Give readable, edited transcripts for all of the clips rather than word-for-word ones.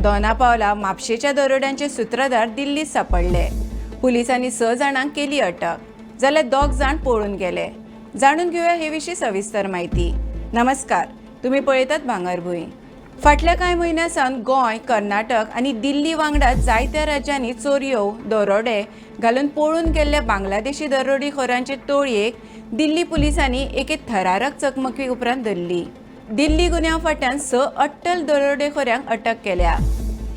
दोना पावला म्हापशेच्या दरोड्यांचे सूत्रधार दिल्लीत सापडले। पुलिसांनी 6 जाणांक केली अटक, जाल्यार 2 जाण पळून गेले। जाणून घेऊया हे विशीं सविस्तर माहिती। नमस्कार, तुम्ही पळयतात भांगरभूंय। फाटल्या कांय म्हयन्यांसावन गोंय, कर्नाटक आनी दिल्ली वांगडा जायत्या राज्यांनी चोरयो, दरोडे घालून पळून गेल्ल्या बांगलादेशी दरोडेखोरांचे टोळयेक दिल्ली पुलिसांनी एके थरारक चकमकी उपरांत धरली। दिल्ली गुन्यांव फाट्यान 6 अट्टल दरोडेखोऱ्यांक अटक केल्या।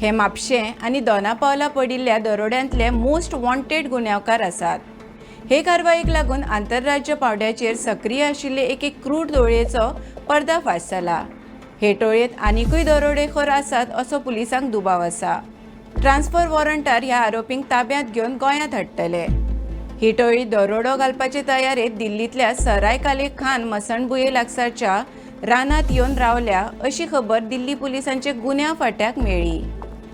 हे म्हापशे आनी दोना पावला पडिल्ल्या दरोड्यांतले मोस्ट वॉन्टेड गुन्यांवकार आसात। हे कारवायेक लागून आंतरराज्य पावंड्याचेर सक्रिय आशिल्ले एके क्रूर टोळयेचो पर्दाफाश जाला। हे टोळयेंत आनीकूय दरोडेखोर आसात असो पुलिसांक दुबाव आसा। ट्रान्सफर वॉरंटार ह्या आरोपींक ताब्यांत घेवन गोंयांत हाडटले। ही टोळी दरोडो घालपाचे तयारेत दिल्लींतल्या सराय काले खान मसणबुये लागसारच्या रानांत येवन रावल्या अशी खबर दिल्ली पुलिसांचे गुन्यांव फाट्याक मेळ्ळी।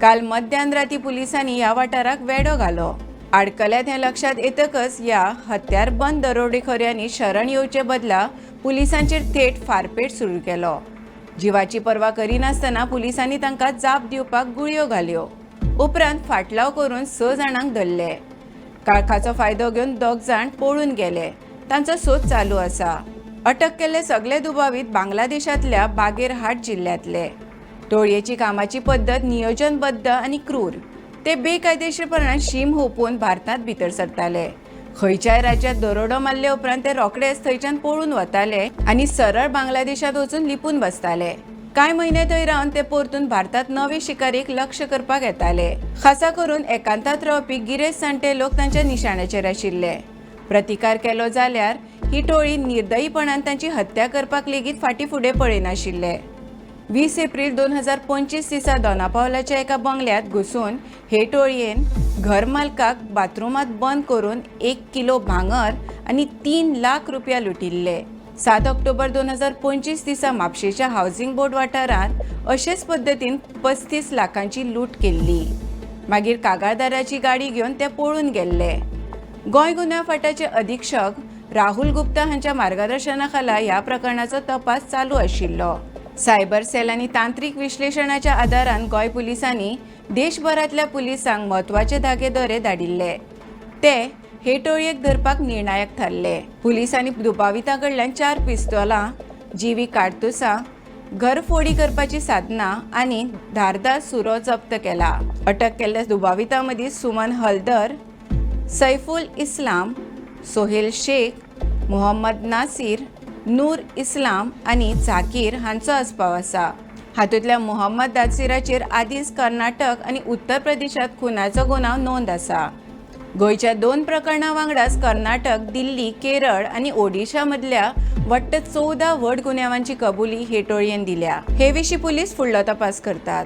काल मध्यान राती पुलिसांनी ह्या वाठाराक वेढो घालो। आडकल्यात हें लक्षात येतकच ह्या हत्यारबंद दरोडेखोऱ्यांनी शरण येवचे बदला पुलिसांचेर थेट फारपेट सुरू केलो। जिवाची पर्वा करिनासतना पुलिसांनी तांकां जाप दिवपाक गुळयो घाल्यो। उपरांत फाटलाव करून 6 जाणांक धरले। काळखाचो फायदो घेवन 2 जाण पळून गेले। तांचो सोद चालू आसा। अटक केल्ले सगळे दुबावीत बांगलादेशांतल्या बागेरहाट जिल्ल्यांतले। टोळयेची कामाची पद्दत नियोजनबद्ध आनी क्रूर। ते बेकायदेशीरपणान शीम हुंपून भारतांत भितर सरताले। खंयच्याय राज्यांत दरोडो मारले उपरांत ते रोखडेच थंयच्यान पळून वताले आनी सरळ बांगलादेशांत वचून लिपून बसताले। कांय म्हयने थंय रावन ते परतून भारतांत नवे शिकारेक लक्ष करपाक येताले। खासा करून एकांतांत रावपी गिरेस्त जाणटे लोक तांच्या निशाण्याचेर आशिल्ले। प्रतिकार केलो जाल्यार ही टोळी निर्दयीपणान तांची हत्या करपाक लेगीत फाटीं-फुडें पळयनाशिल्ले। 20 एप्रिल 2025 दिसा दोना पावलाच्या एका बंगल्यात घुसून हे टोळयेन घर मालकाक बाथरूमात बंद करून 1 किलो भांगर आनी 3 लाख रुपया लुटिल्ले। 7 ऑक्टोबर 2025 दिसा म्हापशेच्या हावसिंग बोर्ड वाठारांत अशेच पद्दतीन 35 लाखांची लूट केल्ली। मागीर कागाळदाराची गाडी घेवन ते पळून गेल्ले। गोंय गुन्यांव फाट्याचे अधीक्षक राहुल गुप्ता हांच्या मार्गदर्शनाखाला ह्या प्रकरणाचो तपास चालू आशिल्लो। सायबर सेल आनी तांत्रीक विश्लेशणाच्या आदारान गोंय पुलिसांनी देशभरांतल्या पुलिसांक म्हत्वाचे धागे दोरे धाडिल्ले। ते हे टोळयेक धरपाक निर्णायक थारले। पुलिसांनी दुबावितां कडल्यान 4 पिस्तोलां, जीवी कारतुसां, घरफोडी करपाची साधनां आनी धारदार सुरो जप्त केला। अटक केल्ल्या दुबावितां मदीं सुमन हलदर, सैफुल इस्लाम, सोहेल शेख, मोहम्मद नासिर, नूर इस्लाम आनी झाकीर हांचो आस्पाव आसा। हातूंतल्या मोहम्मद नासिराचेर आदींच कर्नाटक आनी उत्तर प्रदेशांत खुनाचो गुन्यांव नोंद आसा। गोंयच्या 2 प्रकरणां वांगडाच कर्नाटक, दिल्ली, केरळ आनी ओडिशा मदल्या वट्ट 14 व्हड गुन्यांवांची कबुली हे टोळयेन दिल्या। हे विशीं पुलीस फुडलो तपास करतात।